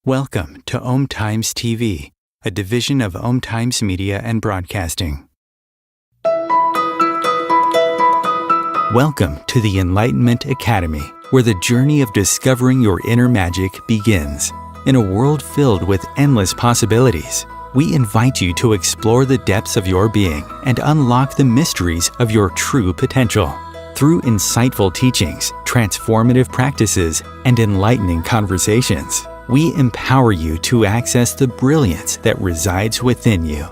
Welcome to Om Times TV, a division of Om Times Media and Broadcasting. Welcome to the Enlightenment Academy, where the journey of discovering your inner magic begins. In a world filled with endless possibilities, we invite you to explore the depths of your being and unlock the mysteries of your true potential. Through insightful teachings, transformative practices, and enlightening conversations, we empower you to access the brilliance that resides within you.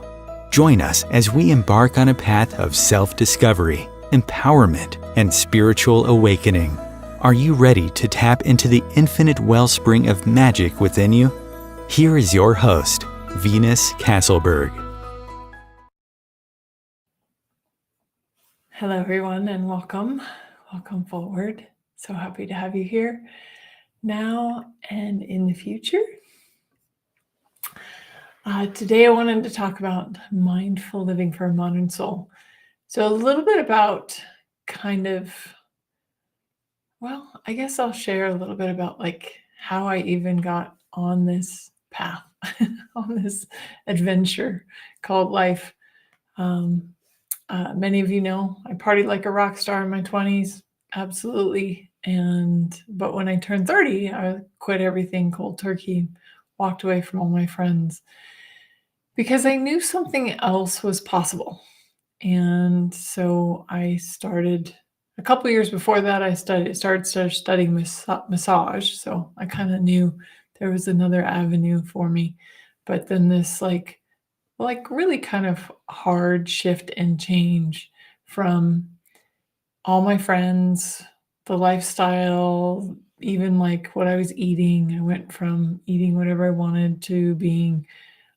Join us as we embark on a path of self-discovery, empowerment, and spiritual awakening. Are you ready to tap into the infinite wellspring of magic within you? Here is your host, Venus Castleberg. Hello, everyone, and welcome. Welcome forward. So happy to have you here now and in the future. Today, I wanted to talk about mindful living for a modern soul. So a little bit about I guess I'll share a little bit about how I even got on this path, on this adventure called life. Many of you know I partied like a rock star in my 20s, absolutely. But when I turned 30, I quit everything cold turkey, walked away from all my friends because I knew something else was possible. And so I started, a couple years before that, I started studying massage. So I kind of knew there was another avenue for me. But then this really kind of hard shift and change from all my friends, the lifestyle, even what I was eating. I went from eating whatever I wanted to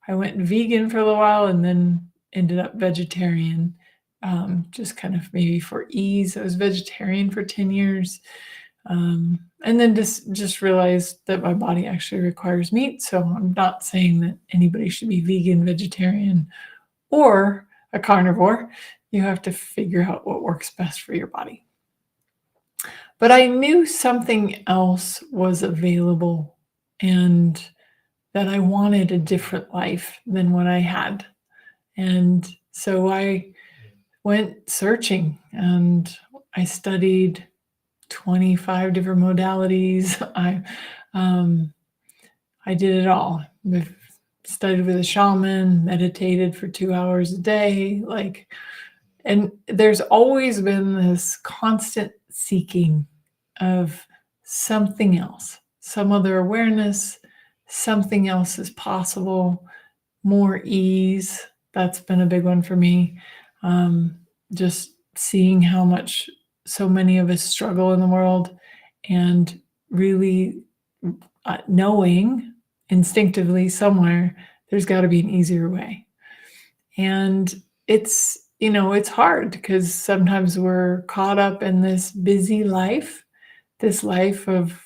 I went vegan for a little while and then ended up vegetarian, just kind of maybe for ease. I was vegetarian for 10 years. And then just realized that my body actually requires meat. So I'm not saying that anybody should be vegan, vegetarian, or a carnivore. You have to figure out what works best for your body. But I knew something else was available and that I wanted a different life than what I had. And so I went searching and I studied 25 different modalities. I did it all. I studied with a shaman, meditated for 2 hours a day, and there's always been this constant seeking of something else, some other awareness, something else is possible, more ease. That's been a big one for me. Just seeing how much so many of us struggle in the world and really knowing instinctively somewhere there's got to be an easier way. And it's hard because sometimes we're caught up in this busy life, this life of,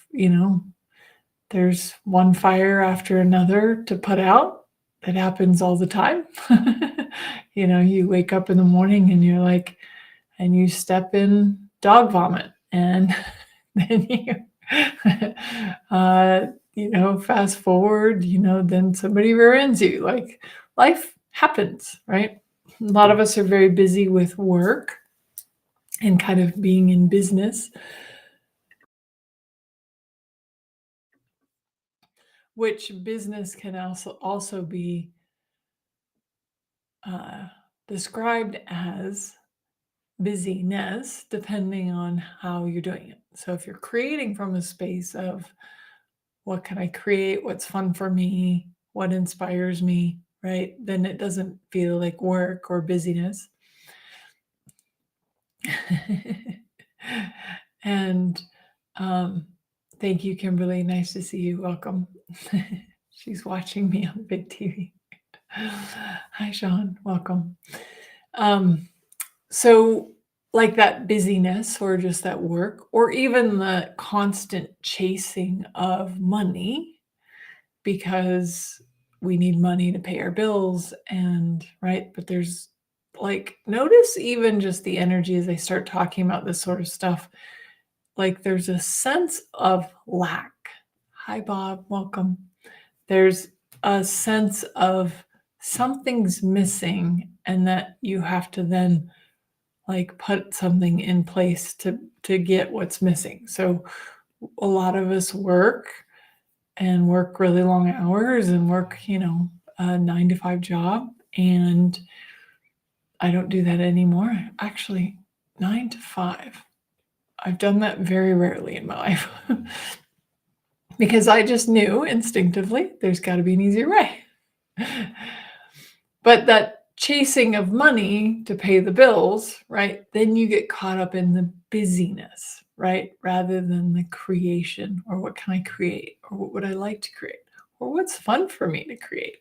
there's one fire after another to put out. That happens all the time. You wake up in the morning and you're and you step in dog vomit and then fast forward, then somebody rear ends you. Life happens, right? A lot of us are very busy with work and kind of being in business, which business can also be described as busyness, depending on how you're doing it. So if you're creating from a space of what can I create, what's fun for me, what inspires me, right? Then it doesn't feel like work or busyness. And thank you, Kimberly. Nice to see you. Welcome. She's watching me on big TV. Hi, Sean. Welcome. So that busyness or just that work or even the constant chasing of money because we need money to pay our bills and right. But there's notice even just the energy as I start talking about this sort of stuff, there's a sense of lack. Hi, Bob. Welcome. there's a sense of something's missing and that you have to then like put something in place to get what's missing. So a lot of us work and work really long hours and work, a 9 to 5 job. And I don't do that anymore. Actually, 9 to 5. I've done that very rarely in my life because I just knew instinctively there's got to be an easier way. But that chasing of money to pay the bills, right? Then you get caught up in the busyness, right? Rather than the creation, or what can I create, or what would I like to create, or what's fun for me to create,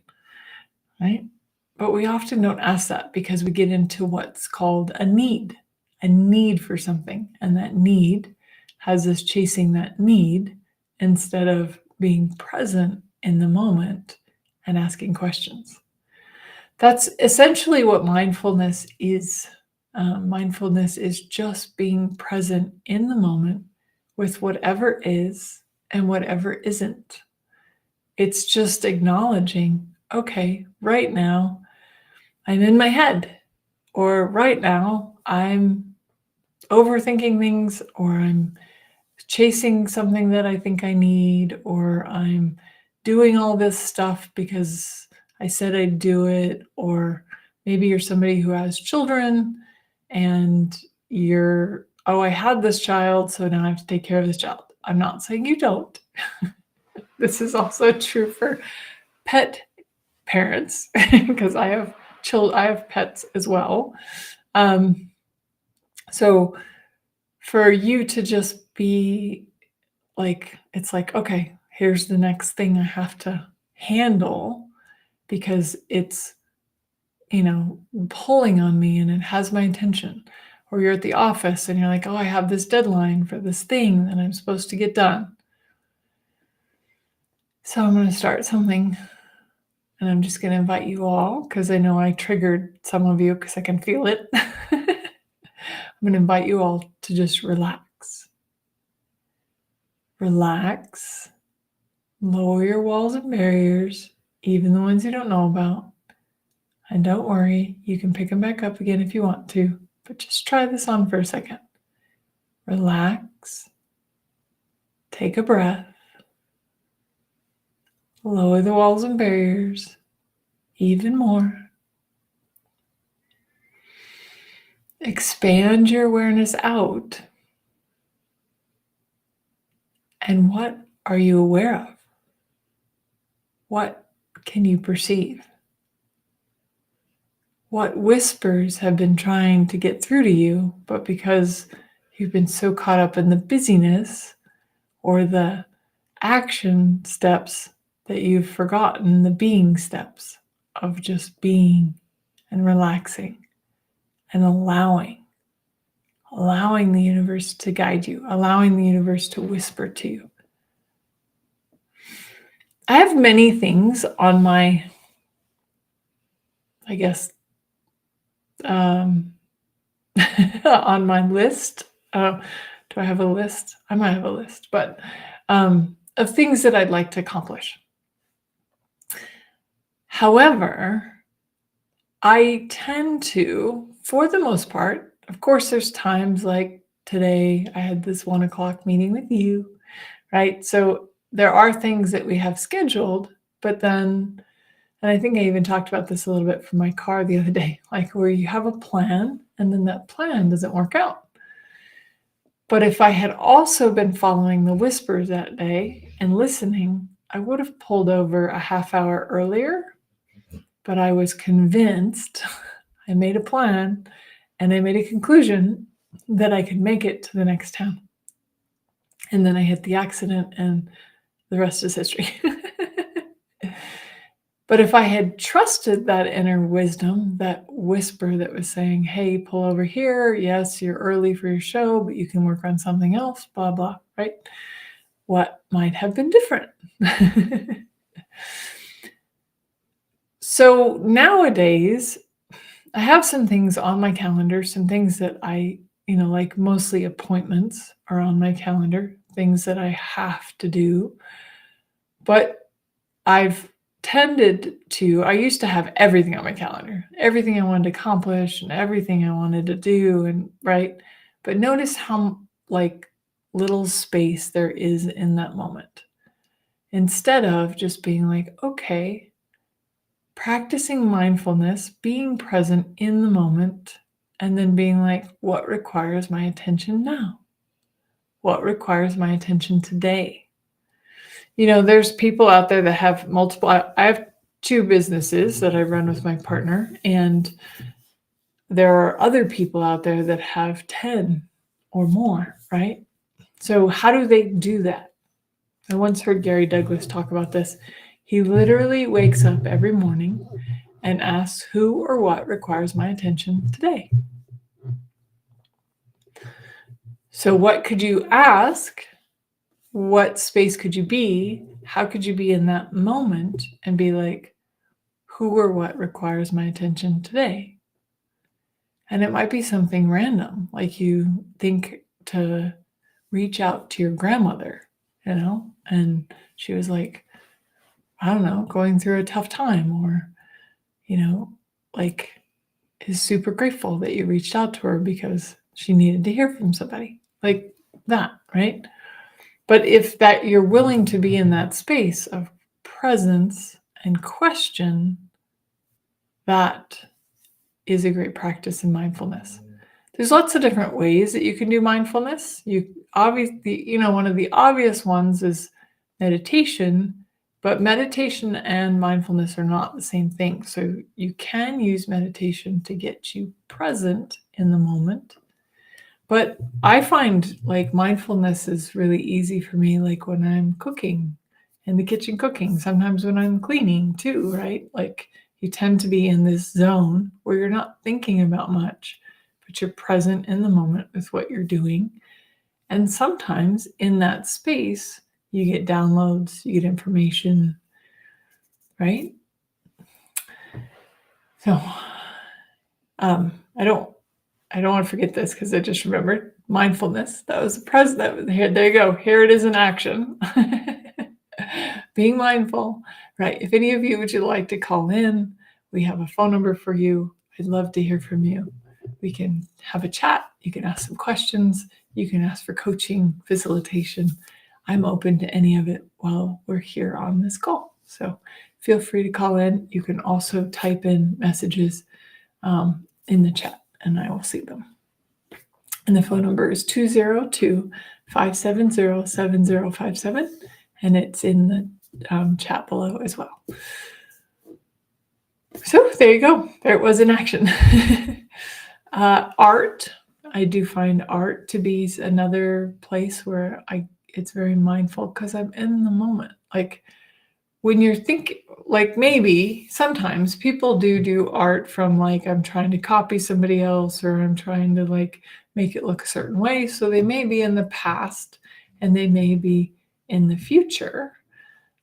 right? But we often don't ask that because we get into what's called a need for something. And that need has us chasing that need instead of being present in the moment and asking questions. That's essentially what mindfulness is. Mindfulness is just being present in the moment with whatever is and whatever isn't. It's just acknowledging, okay, right now I'm in my head, or right now I'm overthinking things, or I'm chasing something that I think I need, or I'm doing all this stuff because I said I'd do it. Or maybe you're somebody who has children and I had this child, so now I have to take care of this child. I'm not saying you don't. This is also true for pet parents because I have pets as well. So for you to just be like, it's like, okay, here's the next thing I have to handle because it's, pulling on me and it has my attention. Or you're at the office and you're like, oh, I have this deadline for this thing that I'm supposed to get done. So I'm going to start something, and I'm just going to invite you all, because I know I triggered some of you because I can feel it. I'm going to invite you all to just relax. Relax. Lower your walls and barriers, even the ones you don't know about. And don't worry, you can pick them back up again if you want to, but just try this on for a second. Relax. Take a breath. Lower the walls and barriers even more. Expand your awareness out. And what are you aware of? What can you perceive? What whispers have been trying to get through to you, but because you've been so caught up in the busyness or the action steps that you've forgotten the being steps of just being and relaxing and allowing the universe to guide you, allowing the universe to whisper to you. I have many things on my, on my list. Do I have a list? I might have a list, but of things that I'd like to accomplish. However, I tend to, for the most part, of course, there's times like today, I had this 1:00 meeting with you, right? So there are things that we have scheduled, but then, and I think I even talked about this a little bit from my car the other day, like where you have a plan and then that plan doesn't work out. But if I had also been following the whispers that day and listening, I would have pulled over a half hour earlier, but I was convinced, I made a plan, and I made a conclusion that I could make it to the next town. And then I hit the accident, and the rest is history. But if I had trusted that inner wisdom, that whisper that was saying, hey, pull over here. Yes, you're early for your show, but you can work on something else, blah, blah, right? What might have been different? So nowadays, I have some things on my calendar, some things that I, like mostly appointments are on my calendar, things that I have to do. But I've tended to, I used to have everything on my calendar, everything I wanted to accomplish and everything I wanted to do, and right. But notice how like little space there is in that moment. Instead of just being like, okay, practicing mindfulness, being present in the moment, and then being like, what requires my attention now? What requires my attention today? There's people out there that have multiple. I have 2 businesses that I run with my partner, and there are other people out there that have 10 or more, right? So how do they do that? I once heard Gary Douglas talk about this. He literally wakes up every morning and asks, who or what requires my attention today? So what could you ask? What space could you be? How could you be in that moment and be like, who or what requires my attention today? And it might be something random, like you think to reach out to your grandmother, and she was like, I don't know, going through a tough time, or, like is super grateful that you reached out to her because she needed to hear from somebody like that, right? But if that you're willing to be in that space of presence and question, that is a great practice in mindfulness. There's lots of different ways that you can do mindfulness. One of the obvious ones is meditation, but meditation and mindfulness are not the same thing. So you can use meditation to get you present in the moment. But I find like mindfulness is really easy for me, like when I'm cooking in the kitchen cooking, sometimes when I'm cleaning too, right? Like you tend to be in this zone where you're not thinking about much, but you're present in the moment with what you're doing. And sometimes in that space, you get downloads, you get information, right? So I don't want to forget this because I just remembered mindfulness. That was the present. Here, there you go. Here it is in action. Being mindful, right? If any of you would like to call in, we have a phone number for you. I'd love to hear from you. We can have a chat. You can ask some questions. You can ask for coaching, facilitation. I'm open to any of it while we're here on this call. So feel free to call in. You can also type in messages in the chat, and I will see them. And the phone number is 202-570-7057, and it's in the chat below as well. So there you go. There it was in action. Art. I do find art to be another place where it's very mindful because I'm in the moment. Like when you're thinking, like maybe sometimes people do art from like, I'm trying to copy somebody else, or I'm trying to like make it look a certain way. So they may be in the past and they may be in the future.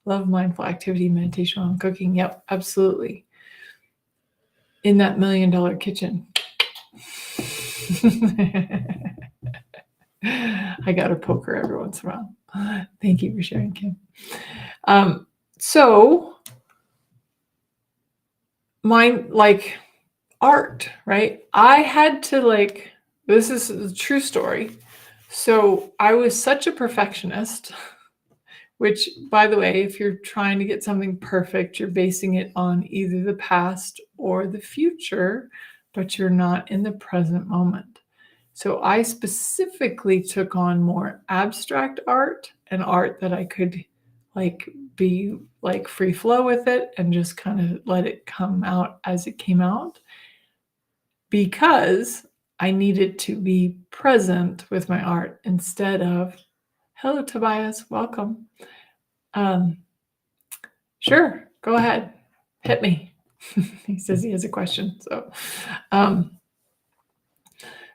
Love mindful activity, meditation while I'm cooking. Yep, absolutely. In that $1 million kitchen. I got a poker every once in a while. Thank you for sharing, Kim. So mine, like art, right? I had to this is a true story. So I was such a perfectionist, which, by the way, if you're trying to get something perfect, you're basing it on either the past or the future, but you're not in the present moment. So I specifically took on more abstract art and art that I could be free flow with it and just kind of let it come out as it came out, because I needed to be present with my art instead of, hello, Tobias, welcome. Sure, go ahead, hit me. He says he has a question.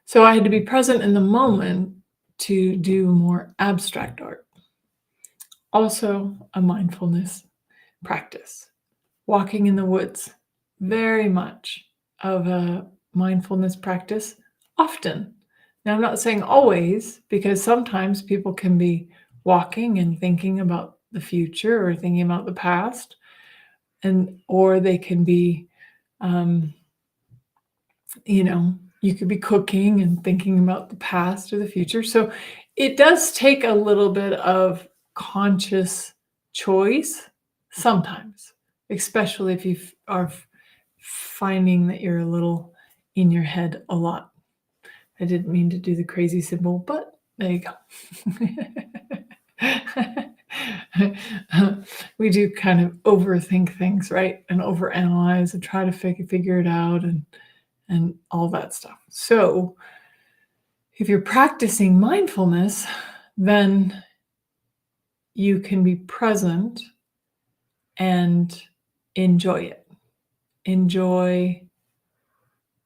So I had to be present in the moment to do more abstract art. Also a mindfulness practice. Walking in the woods, very much of a mindfulness practice, often. Now, I'm not saying always, because sometimes people can be walking and thinking about the future or thinking about the past, or they can be, you could be cooking and thinking about the past or the future. So it does take a little bit of conscious choice sometimes, especially if you are finding that you're a little in your head a lot. I didn't mean to do the crazy symbol, but there you go. We do kind of overthink things, right? And overanalyze and try to figure it out and all that stuff. So if you're practicing mindfulness, then you can be present and enjoy it. Enjoy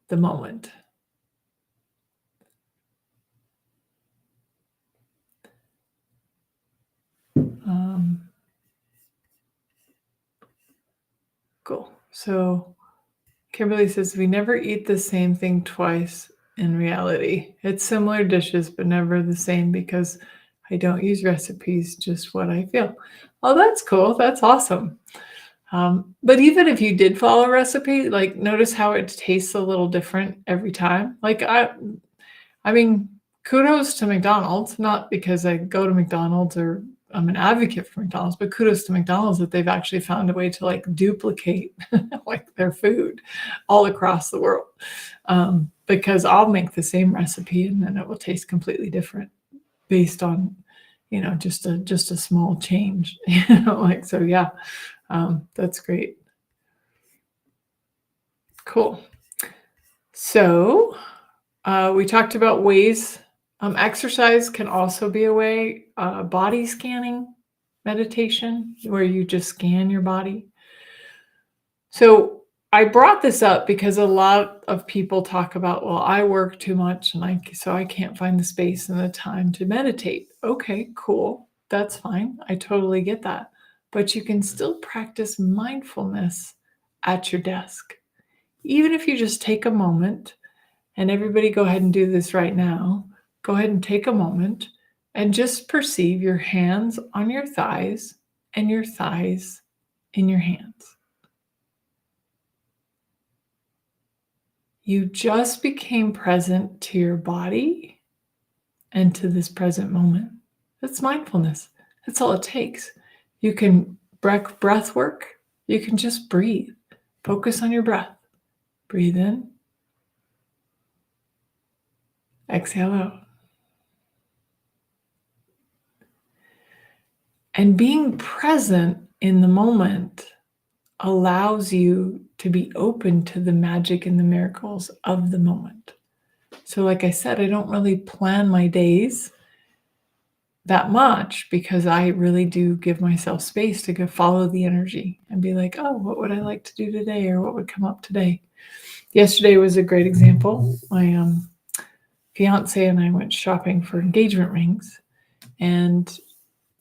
the moment. Cool. So Kimberly says, we never eat the same thing twice in reality. It's similar dishes, but never the same because I don't use recipes, just what I feel. Oh, that's cool. That's awesome. But even if you did follow a recipe, like notice how it tastes a little different every time. Like I mean, kudos to McDonald's, not because I go to McDonald's or I'm an advocate for McDonald's, but kudos to McDonald's that they've actually found a way to like duplicate like their food all across the world. Because I'll make the same recipe and then it will taste completely different based on, just a small change, like, so yeah, that's great. Cool. So we talked about ways. Exercise can also be a way. Body scanning meditation, where you just scan your body. So I brought this up because a lot of people talk about, well, I work too much and so I can't find the space and the time to meditate. Okay, cool. That's fine. I totally get that. But you can still practice mindfulness at your desk. Even if you just take a moment, and everybody go ahead and do this right now. Go ahead and take a moment and just perceive your hands on your thighs and your thighs in your hands. You just became present to your body and to this present moment. That's mindfulness. That's all it takes. You can breath work. You can just breathe. Focus on your breath. Breathe in. Exhale out. And being present in the moment allows you to be open to the magic and the miracles of the moment. So like I said, I don't really plan my days that much because I really do give myself space to go follow the energy and be like, oh, what would I like to do today? Or what would come up today? Yesterday was a great example. My fiance and I went shopping for engagement rings, and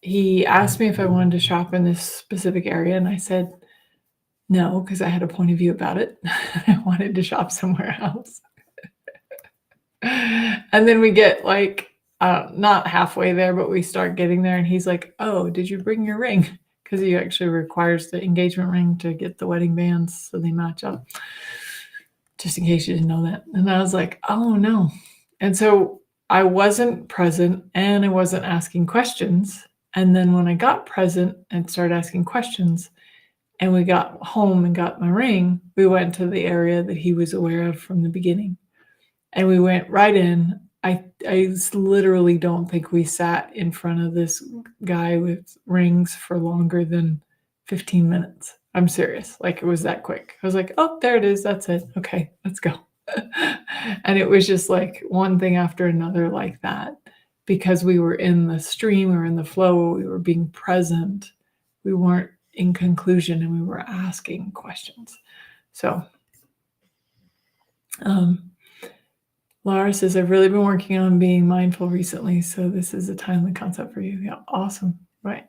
he asked me if I wanted to shop in this specific area, and I said no, because I had a point of view about it. I wanted to shop somewhere else. And then we get like, not halfway there, but we start getting there, and he's like, oh, did you bring your ring? Because he actually requires the engagement ring to get the wedding bands so they match up. Just in case you didn't know that. And I was like, oh no. And so I wasn't present and I wasn't asking questions. And then when I got present and started asking questions, and we got home and got my ring, we went to the area that he was aware of from the beginning. And we went right in. I literally don't think we sat in front of this guy with rings for longer than 15 minutes. I'm serious. Like, it was that quick. I was like, oh, there it is. That's it. Okay, let's go. And it was just like one thing after another like that, because we were in the stream, we were in the flow, we were being present. We weren't in conclusion, and we were asking questions. So Laura says, I've really been working on being mindful recently, so this is a timely concept for you. Yeah, awesome. Right.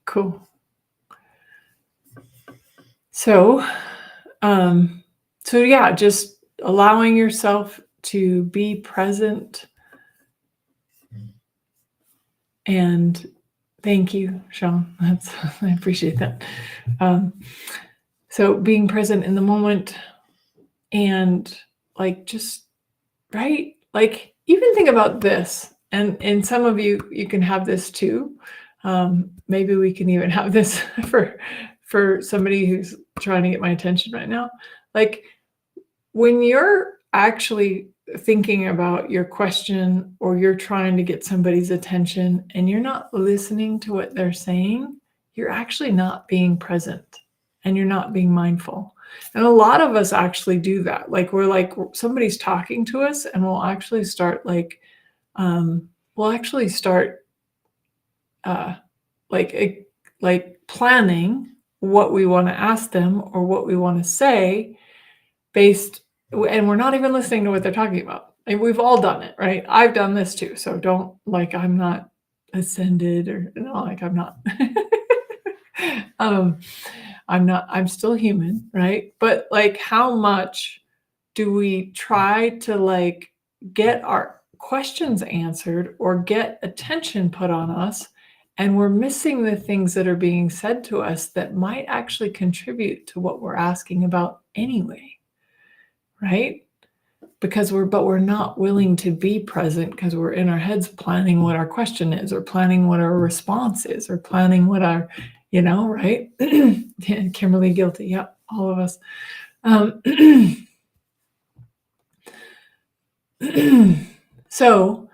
Cool. So yeah, just allowing yourself to be present And thank you, Sean. I appreciate that. So being present in the moment and like just right, like even think about this, and some of you can have this too. Maybe we can even have this for somebody who's trying to get my attention right now. Like when you're actually thinking about your question or you're trying to get somebody's attention and you're not listening to what they're saying, you're actually not being present and you're not being mindful. And a lot of us actually do that. Like we're like somebody's talking to us and we'll actually start like uh like planning what we want to ask them or what we want to say based, and we're not even listening to what they're talking about. And we've all done it, right? I've done this too. So don't like I'm not ascended or like I'm not I'm still human, right? But like how much do we try to like get our questions answered or get attention put on us, and we're missing the things that are being said to us that might actually contribute to what we're asking about anyway, right? Because we're not willing to be present because we're in our heads planning what our question is or planning what our response is or planning what our, right? Kimberly, guilty. Yep, all of us. So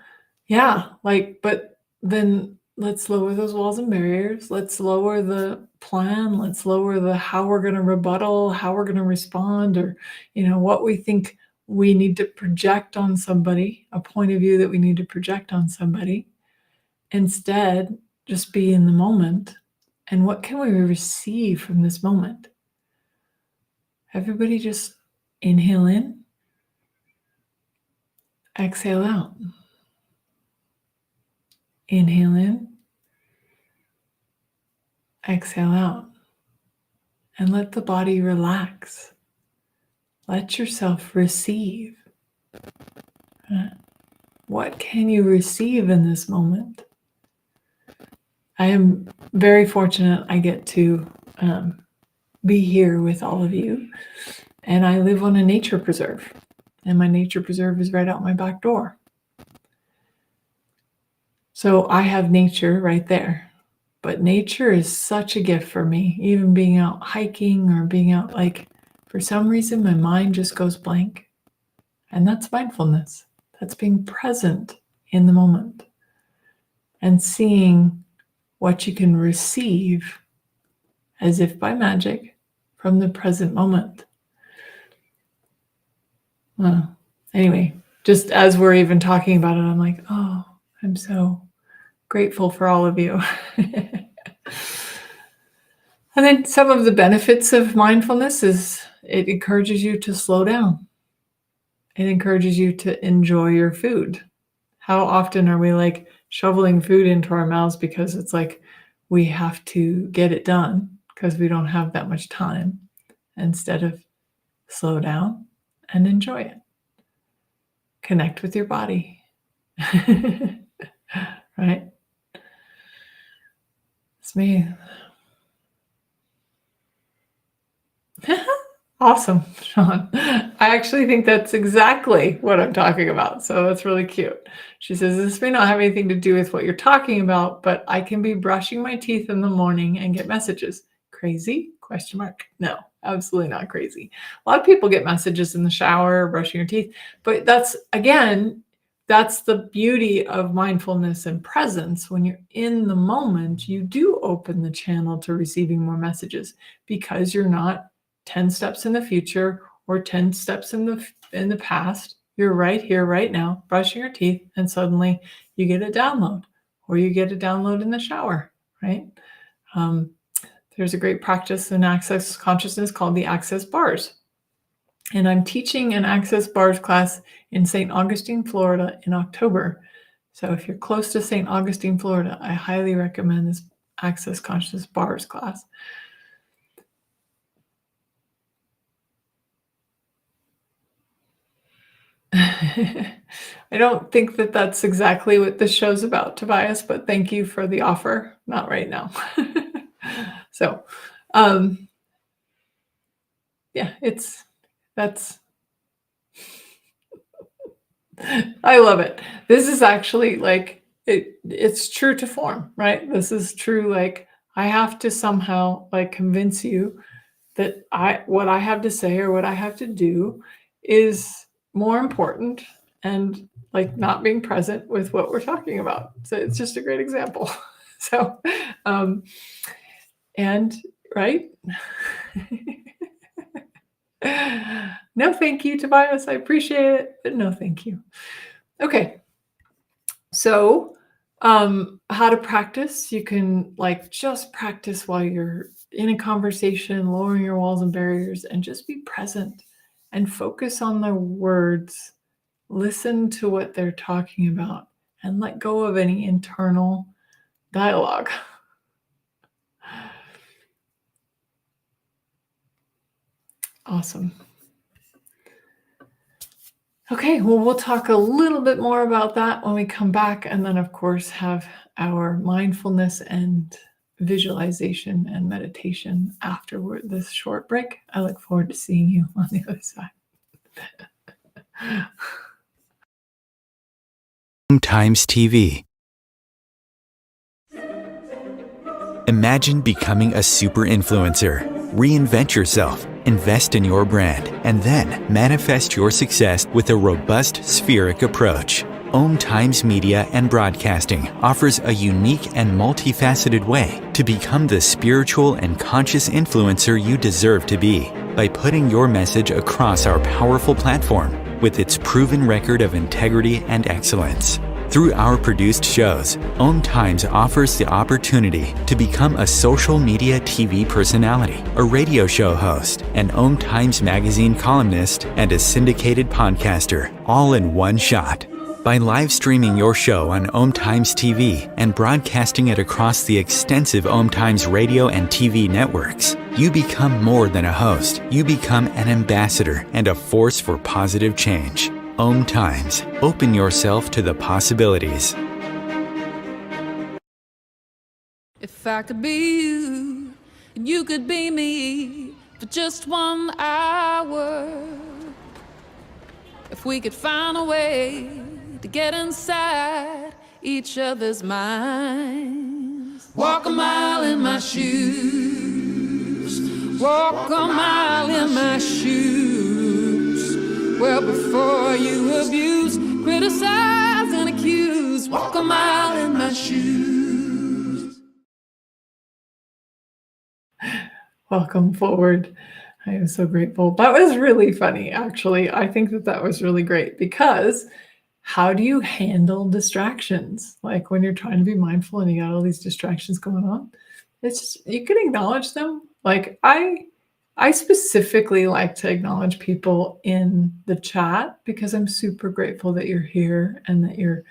yeah, like, but then let's lower those walls and barriers. Let's lower the plan. Let's lower the how we're going to rebuttal, how we're going to respond, or what we think we need to project on somebody, a point of view that we need to project on somebody. Instead, just be in the moment. And what can we receive from this moment? Everybody just inhale in, exhale out. Inhale in, exhale out. And let the body relax. Let yourself receive. What can you receive in this moment? I am very fortunate I get to be here with all of you. And I live on a nature preserve. And my nature preserve is right out my back door. So I have nature right there. But nature is such a gift for me. Even being out hiking or being out, like, for some reason, my mind just goes blank. And that's mindfulness. That's being present in the moment and seeing what you can receive as if by magic from the present moment. Well, anyway, just as we're even talking about it, I'm like, oh, I'm so grateful for all of you. And then some of the benefits of mindfulness is it encourages you to slow down. It encourages you to enjoy your food. How often are we like shoveling food into our mouths because it's like we have to get it done because we don't have that much time, instead of slow down and enjoy it. Connect with your body. Right? It's me. Awesome, Sean. I actually think that's exactly what I'm talking about. So that's really cute. She says, this may not have anything to do with what you're talking about, but I can be brushing my teeth in the morning and get messages. Crazy? Question mark. No, absolutely not crazy. A lot of people get messages in the shower, brushing your teeth. But that's the beauty of mindfulness and presence. When you're in the moment, you do open the channel to receiving more messages because you're not 10 steps in the future or 10 steps in the past. You're right here, right now, brushing your teeth, and suddenly you get a download, or you get a download in the shower, right? There's a great practice in Access Consciousness called the Access Bars. And I'm teaching an Access Bars class in St. Augustine, Florida in October. So if you're close to St. Augustine, Florida, I highly recommend this Access Consciousness Bars class. I don't think that that's exactly what this show's about, Tobias, but thank you for the offer. Not right now. So, um, yeah, that's I love it. This is actually like it's true to form, right? This is true, like, I have to somehow, like, convince you that I what I have to say or what I have to do is more important and, like, not being present with what we're talking about. So it's just a great example. So, um, and right? No, thank you, Tobias. I appreciate it, but no, thank you. Okay. So, how to practice? You can like just practice while you're in a conversation, lowering your walls and barriers, and just be present and focus on the words. Listen to what they're talking about and let go of any internal dialogue. Awesome. Okay, well, we'll talk a little bit more about that when we come back, and then, of course, have our mindfulness and visualization and meditation afterward this short break. I look forward to seeing you on the other side. Times TV. Imagine becoming a super influencer. Reinvent yourself, invest in your brand, and then manifest your success with a robust spheric approach. Om Times Media and Broadcasting offers a unique and multifaceted way to become the spiritual and conscious influencer you deserve to be by putting your message across our powerful platform with its proven record of integrity and excellence. Through our produced shows, Om Times offers the opportunity to become a social media TV personality, a radio show host, an Om Times magazine columnist, and a syndicated podcaster, all in one shot. By live streaming your show on Om Times TV and broadcasting it across the extensive Om Times radio and TV networks, you become more than a host. You become an ambassador and a force for positive change. Om Times. Open yourself to the possibilities. If I could be you, and you could be me for just 1 hour. If we could find a way to get inside each other's minds. Walk a mile in my shoes. Walk a mile in my shoes. Well, before you abuse, criticize, and accuse, walk a mile in my shoes. Welcome forward. I am so grateful. That was really funny, actually. I think that that was really great because how do you handle distractions? Like when you're trying to be mindful and you got all these distractions going on, it's just, you can acknowledge them. Like I specifically like to acknowledge people in the chat because I'm super grateful that you're here and that you're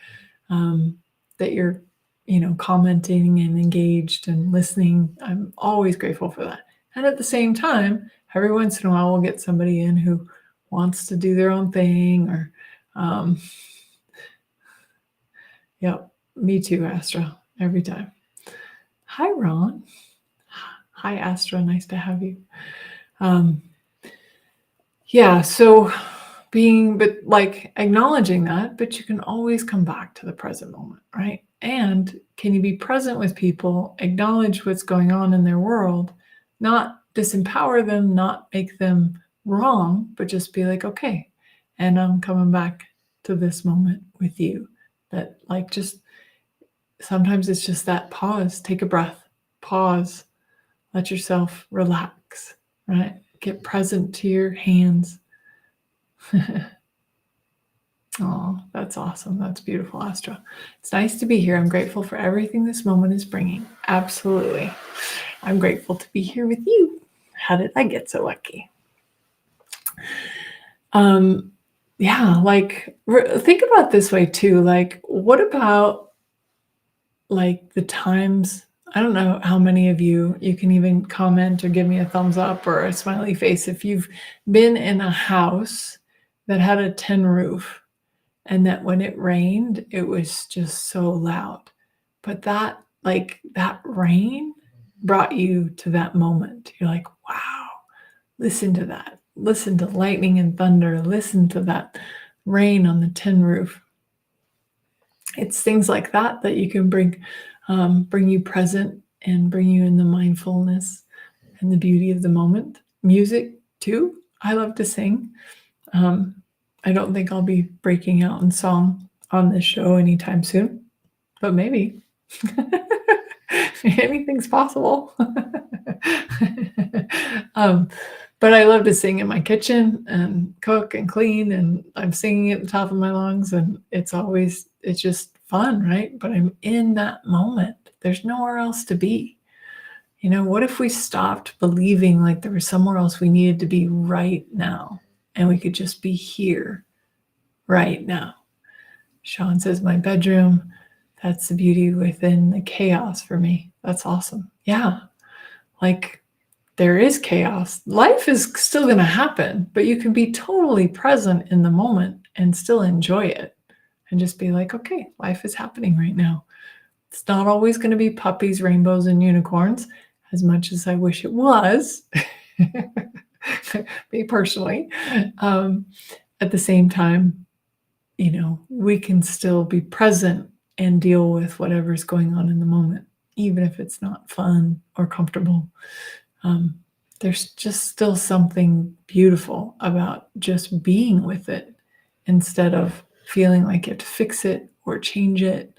commenting and engaged and listening. I'm always grateful for that. And at the same time, every once in a while, we'll get somebody in who wants to do their own thing or, me too, Astra, every time. Hi, Ron. Hi, Astra. Nice to have you. So acknowledging that, but you can always come back to the present moment, right? And can you be present with people, acknowledge what's going on in their world, not disempower them, not make them wrong, but just be like, okay, and I'm coming back to this moment with you. That just sometimes it's just that pause, take a breath, pause, let yourself relax, right? Get present to your hands. Oh, that's awesome. That's beautiful, Astra. It's nice to be here. I'm grateful for everything this moment is bringing. Absolutely. I'm grateful to be here with you. How did I get so lucky? Think about it this way too. Like, what about the times, I don't know how many of you can even comment or give me a thumbs up or a smiley face if you've been in a house that had a tin roof, and that when it rained, it was just so loud. But that rain brought you to that moment. You're like, wow, listen to that. Listen to lightning and thunder. Listen to that rain on the tin roof. It's things like that that you can bring you present and bring you in the mindfulness and the beauty of the moment. Music too. I love to sing. I don't think I'll be breaking out in song on this show anytime soon, but maybe. Anything's possible. But I love to sing in my kitchen and cook and clean, and I'm singing at the top of my lungs, and it's just fun, right? But I'm in that moment. There's nowhere else to be. What if we stopped believing like there was somewhere else we needed to be right now, and we could just be here right now? Sean says, my bedroom, that's the beauty within the chaos for me. That's awesome. Yeah. Like there is chaos. Life is still going to happen, but you can be totally present in the moment and still enjoy it and just be like, okay, life is happening right now. It's not always going to be puppies, rainbows, and unicorns, as much as I wish it was, me personally. At the same time, we can still be present and deal with whatever's going on in the moment, even if it's not fun or comfortable. There's just still something beautiful about just being with it instead of feeling like you have to fix it or change it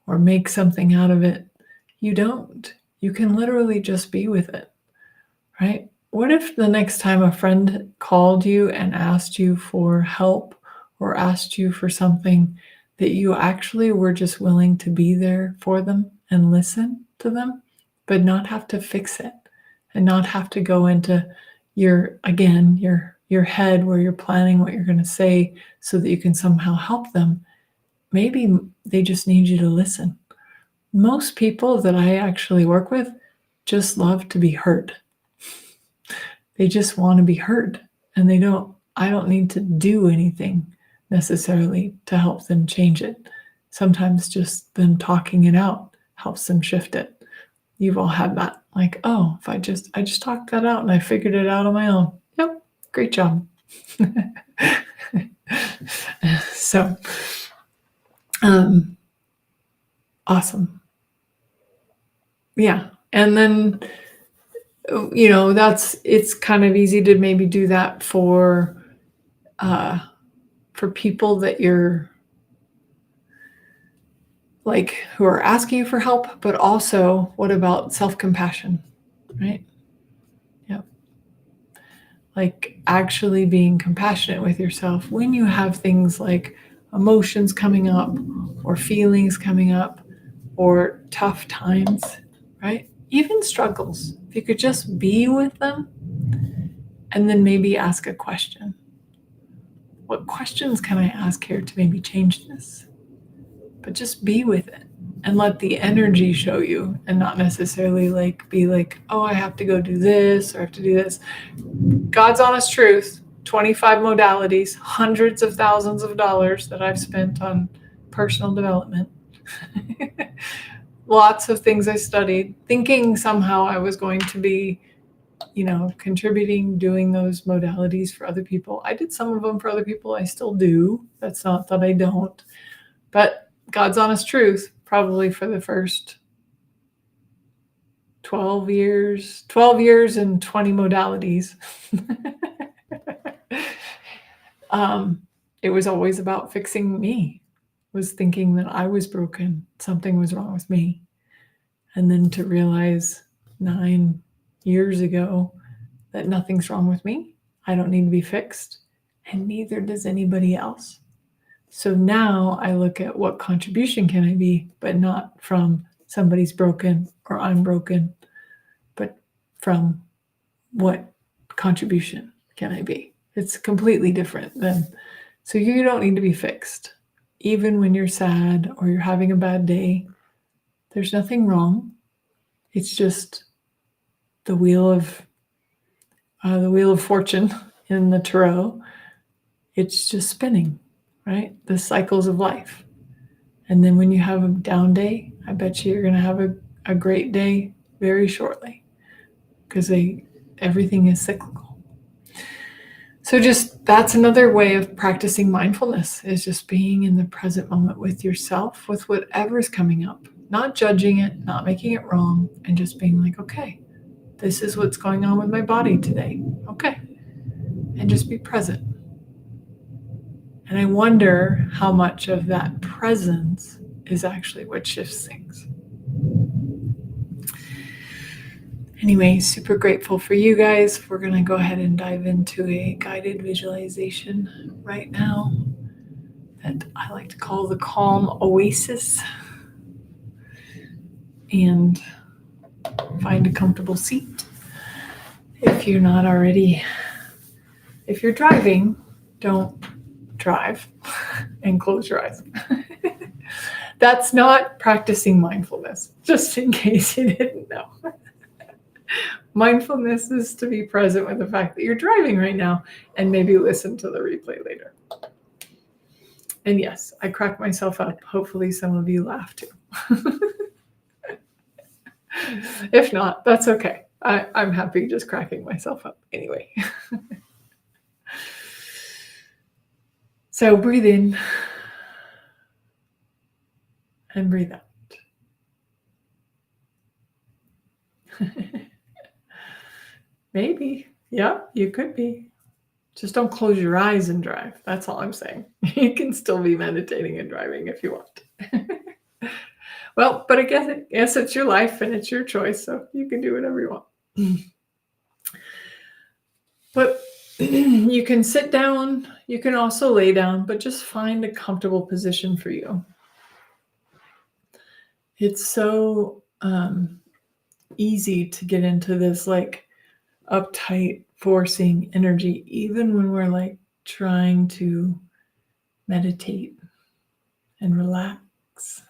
or make something out of it. You don't. You can literally just be with it, right? What if the next time a friend called you and asked you for help or asked you for something, that you actually were just willing to be there for them and listen to them, but not have to fix it and not have to go into your head where you're planning what you're going to say so that you can somehow help them. Maybe they just need you to listen. Most people that I actually work with just love to be heard. They just want to be heard, and I don't need to do anything necessarily to help them change it. Sometimes just them talking it out helps them shift it. You've all had that. Like, oh, if I just talked that out and I figured it out on my own. Yep, great job. So, awesome. Yeah. And then, it's kind of easy to maybe do that for people that you're like, who are asking you for help, but also what about self-compassion, right? Yep. Like actually being compassionate with yourself when you have things like emotions coming up or feelings coming up or tough times, right? Even struggles. If you could just be with them and then maybe ask a question. What questions can I ask here to maybe change this? But just be with it and let the energy show you and not necessarily be like, oh, I have to go do this or I have to do this. God's honest truth, 25 modalities, hundreds of thousands of dollars that I've spent on personal development. Lots of things I studied, thinking somehow I was going to be, contributing, doing those modalities for other people. I did some of them for other people. I still do. That's not that I don't. But God's honest truth, probably for the first 12 years and 20 modalities. It was always about fixing me, was thinking that I was broken, something was wrong with me. And then to realize 9 years ago that nothing's wrong with me. I don't need to be fixed, and neither does anybody else. So now I look at what contribution can I be, but not from somebody's broken or I'm broken, but from what contribution can I be? It's completely different than, so you don't need to be fixed. Even when you're sad or you're having a bad day, there's nothing wrong. It's just the wheel of fortune in the tarot. It's just spinning, right? The cycles of life. And then when you have a down day, I bet you're going to have a great day very shortly, because everything is cyclical. So just that's another way of practicing mindfulness, is just being in the present moment with yourself, with whatever's coming up, not judging it, not making it wrong, and just being like, okay, this is what's going on with my body today. Okay. And just be present. And I wonder how much of that presence is actually what shifts things. Anyway, super grateful for you guys. We're going to go ahead and dive into a guided visualization right now that I like to call the Calm Oasis. And find a comfortable seat. If you're not already, if you're driving, don't drive and close your eyes. That's not practicing mindfulness, just in case you didn't know. Mindfulness is to be present with the fact that you're driving right now, and maybe listen to the replay later. And yes, I crack myself up. Hopefully some of you laugh too. If not, that's okay. I'm happy just cracking myself up anyway. So breathe in and breathe out. Maybe. Yeah, you could be. Just don't close your eyes and drive. That's all I'm saying. You can still be meditating and driving if you want. Well, but I guess it's your life and it's your choice, so you can do whatever you want. But you can sit down, you can also lay down, but just find a comfortable position for you. It's so easy to get into this like uptight, forcing energy, even when we're like trying to meditate and relax.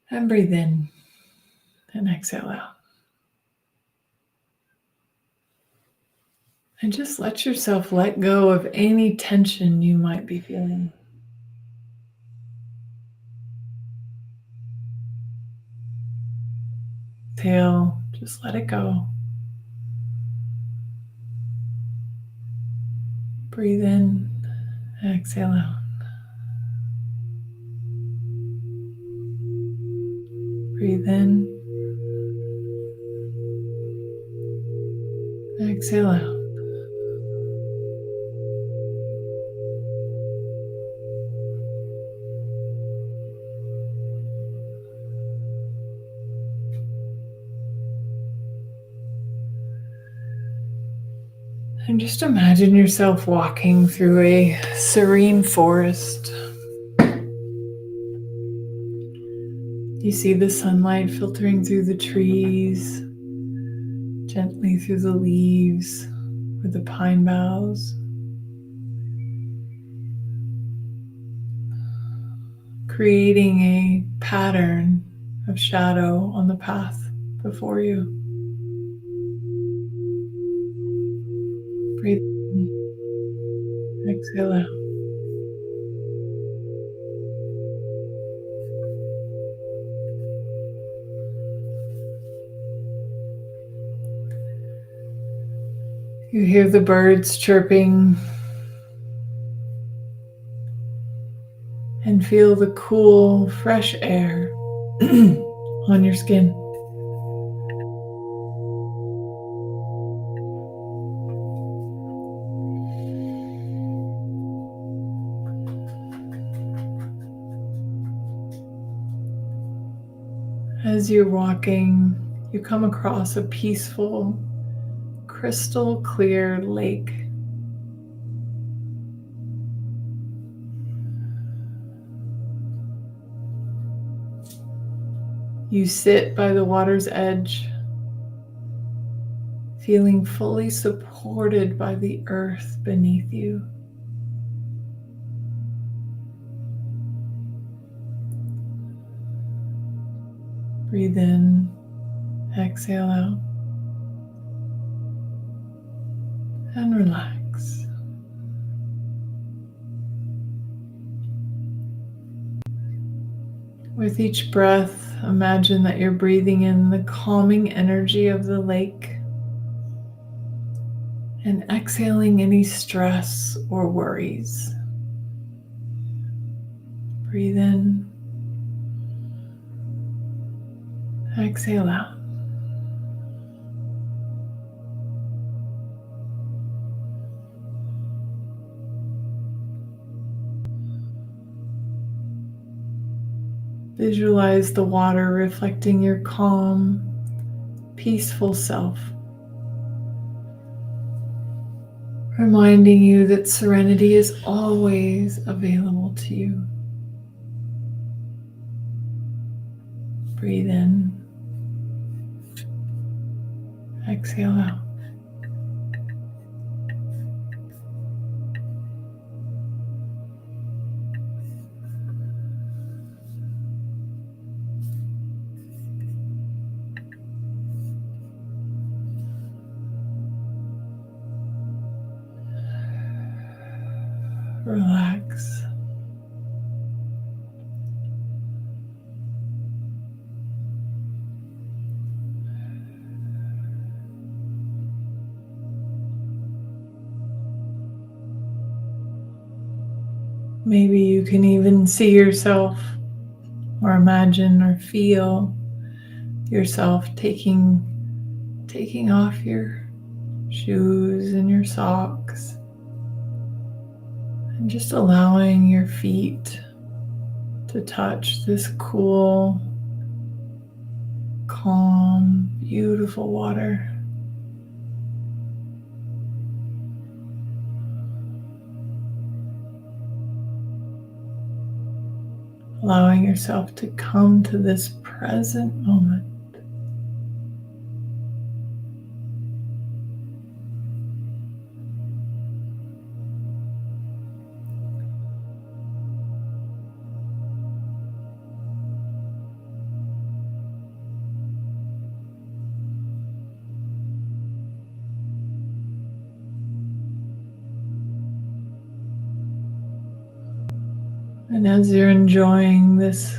And breathe in and exhale out. And just let yourself let go of any tension you might be feeling. Exhale, just let it go. Breathe in, exhale out. Breathe in, exhale out. And just imagine yourself walking through a serene forest. You see the sunlight filtering through the trees, gently through the leaves or the pine boughs, creating a pattern of shadow on the path before you. Breathe in, exhale out. You hear the birds chirping and feel the cool, fresh air on your skin. As you're walking, you come across a peaceful, crystal clear lake. You sit by the water's edge, feeling fully supported by the earth beneath you. Breathe in, exhale out. and relax. With each breath, imagine that you're breathing in the calming energy of the lake and exhaling any stress or worries. Breathe in, exhale out. Visualize the water reflecting your calm, peaceful self, reminding you that serenity is always available to you. Breathe in, exhale out. Relax. Maybe you can even see yourself or imagine or feel yourself taking off your shoes and your socks and just allowing your feet to touch this cool, calm, beautiful water. Allowing yourself to come to this present moment. And as you're enjoying this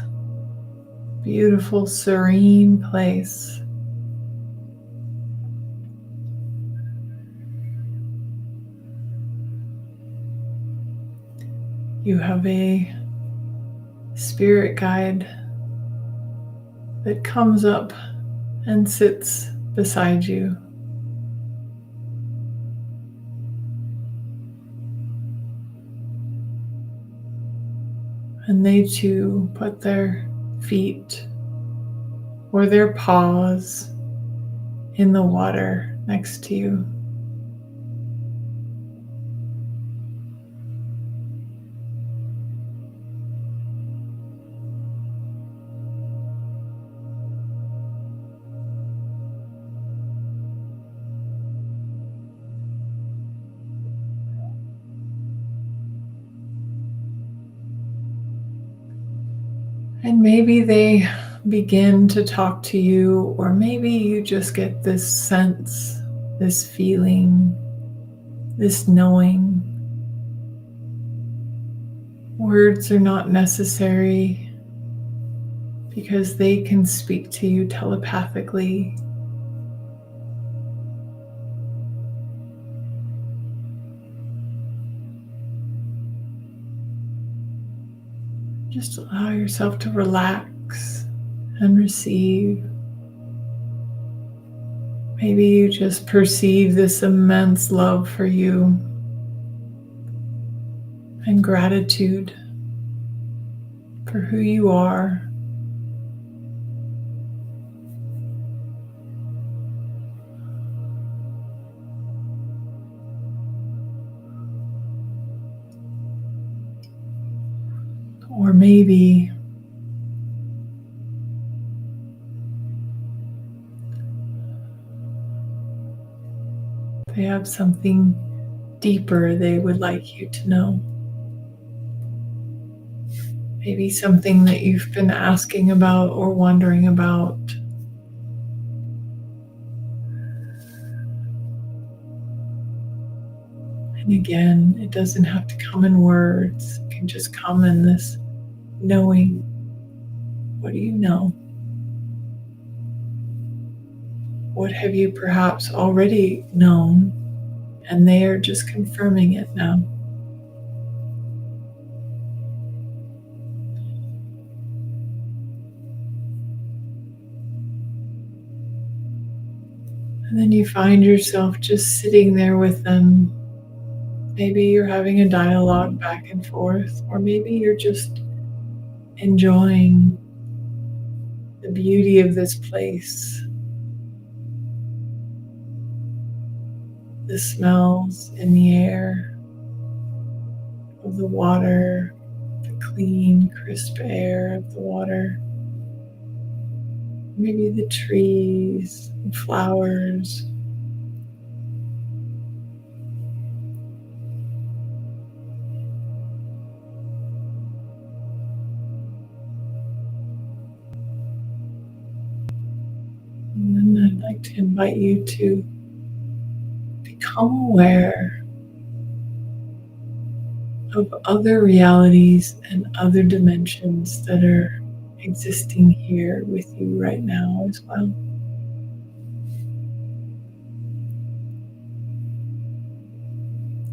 beautiful, serene place, you have a spirit guide that comes up and sits beside you. And they too put their feet or their paws in the water next to you. And maybe they begin to talk to you, or maybe you just get this sense, this feeling, this knowing. Words are not necessary because they can speak to you telepathically. Just allow yourself to relax and receive. Maybe you just perceive this immense love for you and gratitude for who you are. Or maybe they have something deeper they would like you to know. Maybe something that you've been asking about or wondering about. And again, it doesn't have to come in words. It can just come in this knowing. What do you know? What have you perhaps already known, and they are just confirming it now? And then you find yourself just sitting there with them. Maybe you're having a dialogue back and forth, or maybe you're just enjoying the beauty of this place, the smells in the air of the water, the clean, crisp air of the water. Maybe the trees and flowers. And then I'd like to invite you to become aware of other realities and other dimensions that are existing here with you right now as well.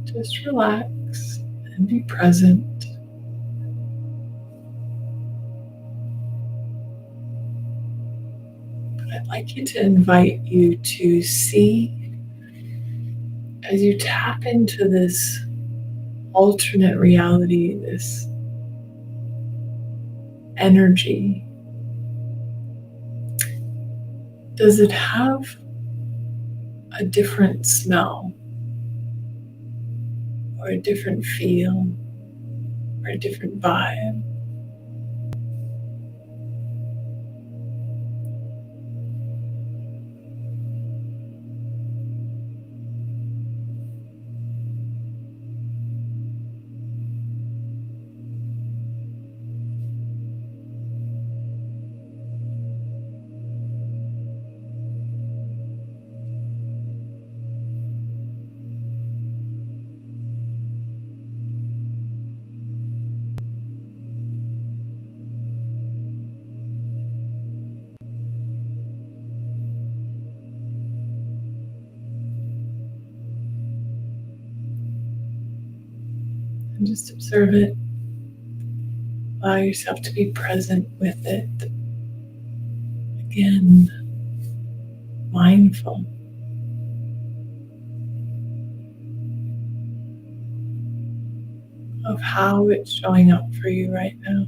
Just relax and be present. But I'd like you to invite you to see, as you tap into this alternate reality, this energy, does it have a different smell or a different feel or a different vibe? And just observe it. Allow yourself to be present with it. Again, mindful. Of how it's showing up for you right now.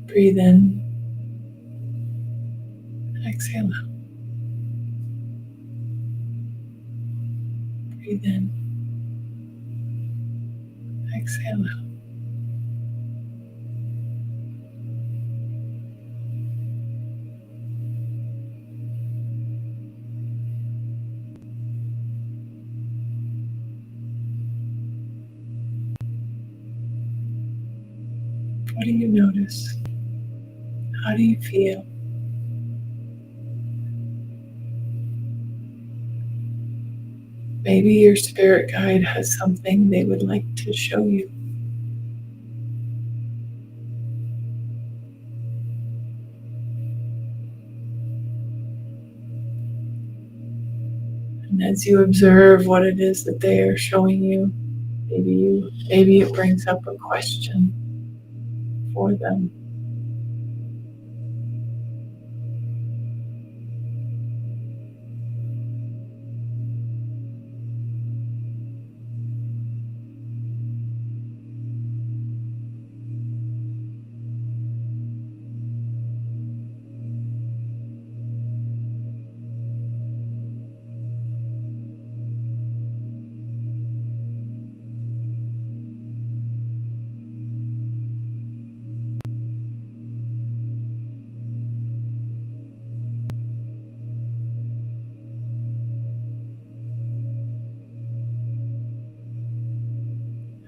Breathe in, exhale out. Breathe in, exhale out. What do you notice? How do you feel? Maybe your spirit guide has something they would like to show you. And as you observe what it is that they are showing you, maybe it brings up a question for them.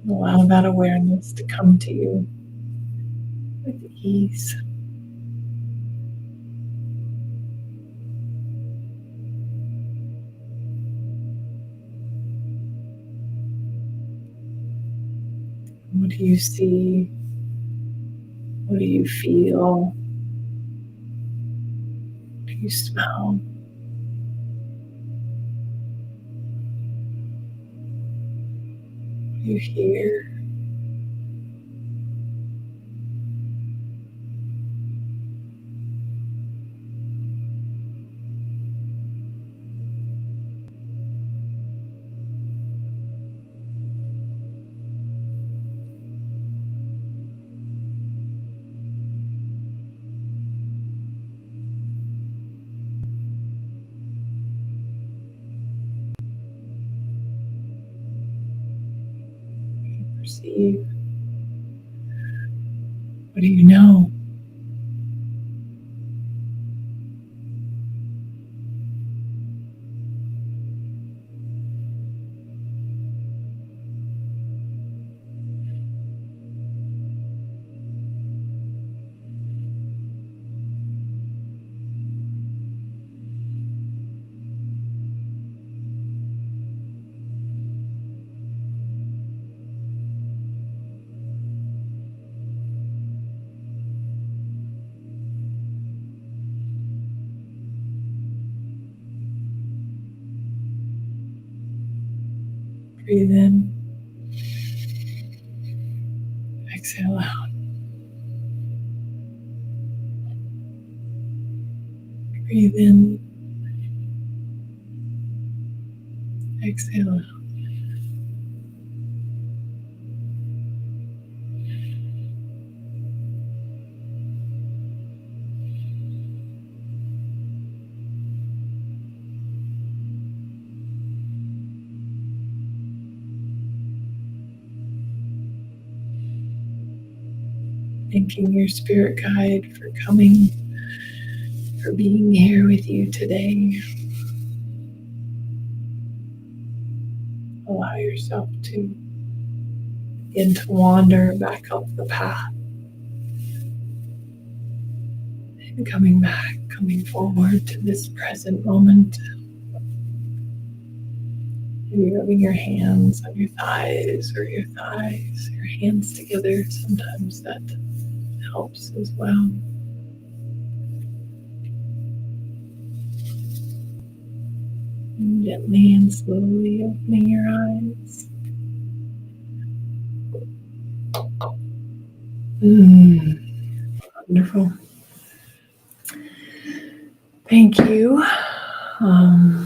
And allow that awareness to come to you with ease. What do you see? What do you feel? What do you smell? What do you hear? Perceive. What do you know? Breathe in. Exhale out. Breathe in. Exhale out. Thanking your spirit guide for coming, for being here with you today. Allow yourself to begin to wander back up the path. And coming back, coming forward to this present moment. Maybe rubbing your hands on your thighs or your thighs, your hands together. Sometimes that helps as well. And gently and slowly opening your eyes. Wonderful. Thank you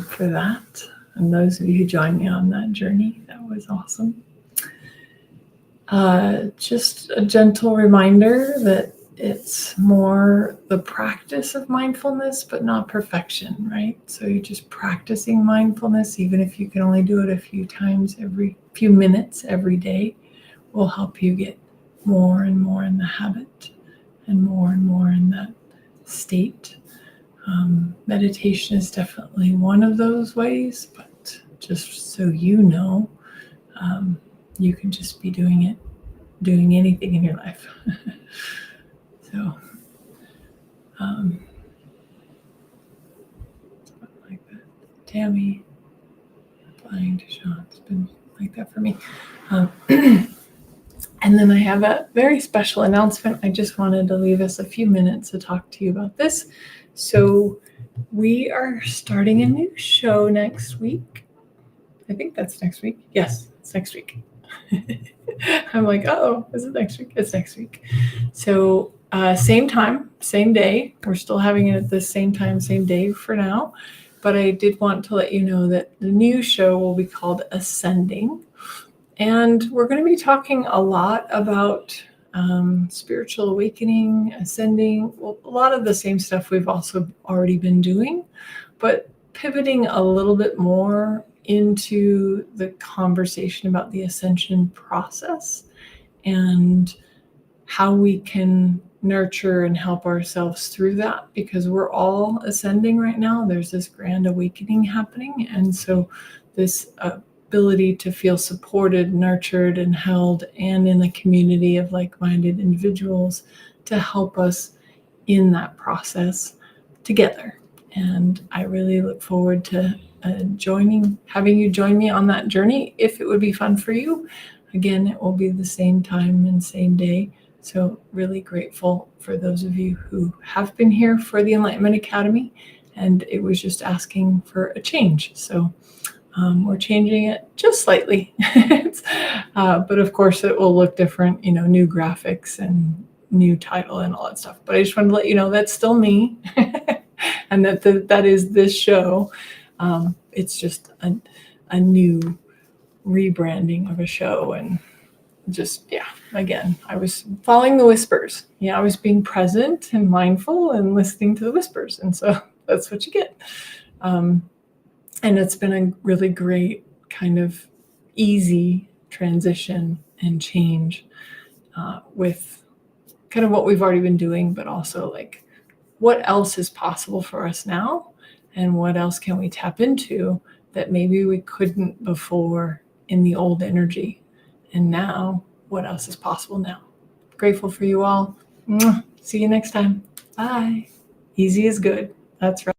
for that. And those of you who joined me on that journey, that was awesome. Just a gentle reminder that it's more the practice of mindfulness, but not perfection, right? So you're just practicing mindfulness, even if you can only do it a few times every few minutes every day, will help you get more and more in the habit and more in that state. Meditation is definitely one of those ways, but just so you know, you can just be doing anything in your life. So, like that. Tammy, applying to Sean. It's been like that for me. And then I have a very special announcement. I just wanted to leave us a few minutes to talk to you about this. So we are starting a new show next week. I think that's next week. Yes, it's next week. I'm like, oh, is it next week? It's next week. So same time, same day. We're still having it at the same time, same day for now. But I did want to let you know that the new show will be called Ascending. And we're going to be talking a lot about spiritual awakening, ascending, well, a lot of the same stuff we've also already been doing, but pivoting a little bit more into the conversation about the ascension process and how we can nurture and help ourselves through that, because we're all ascending right now. There's this grand awakening happening. And so this ability to feel supported, nurtured, and held, and in a community of like-minded individuals to help us in that process together. And I really look forward to having you join me on that journey. If it would be fun for you, Again, it will be the same time and same day. So really grateful for those of you who have been here for the Enlightenment Academy, and it was just asking for a change. So we're changing it just slightly, but of course it will look different, new graphics and new title and all that stuff. But I just wanted to let you know that's still me and that is this show. It's just a new rebranding of a show, and just, again, I was following the whispers. I was being present and mindful and listening to the whispers. And so that's what you get. And it's been a really great kind of easy transition and change with kind of what we've already been doing, but also like what else is possible for us now, and what else can we tap into that maybe we couldn't before in the old energy. And now, what else is possible now? Grateful for you all. See you next time. Bye. Easy is good. That's right.